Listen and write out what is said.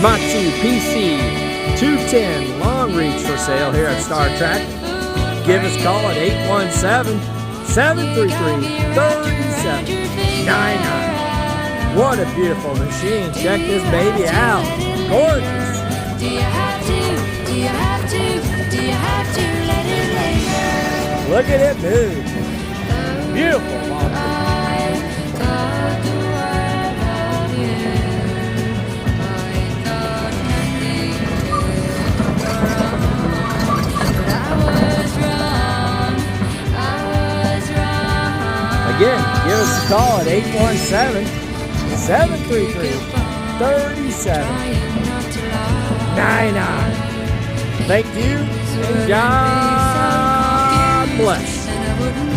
Komatsu PC 210 long reach for sale here at Star Track. Give us a call at 817-733-3799. What a beautiful machine. Check this baby out. Gorgeous. Do you have to? Do you have to? Do you have to let it linger? Look at it move. Beautiful laundry. I thought the world of you. I thought nothing could go wrong. But I was wrong. I was wrong. Again, give us a call at 817-733-3799. Thank you, and God bless. And I wouldn't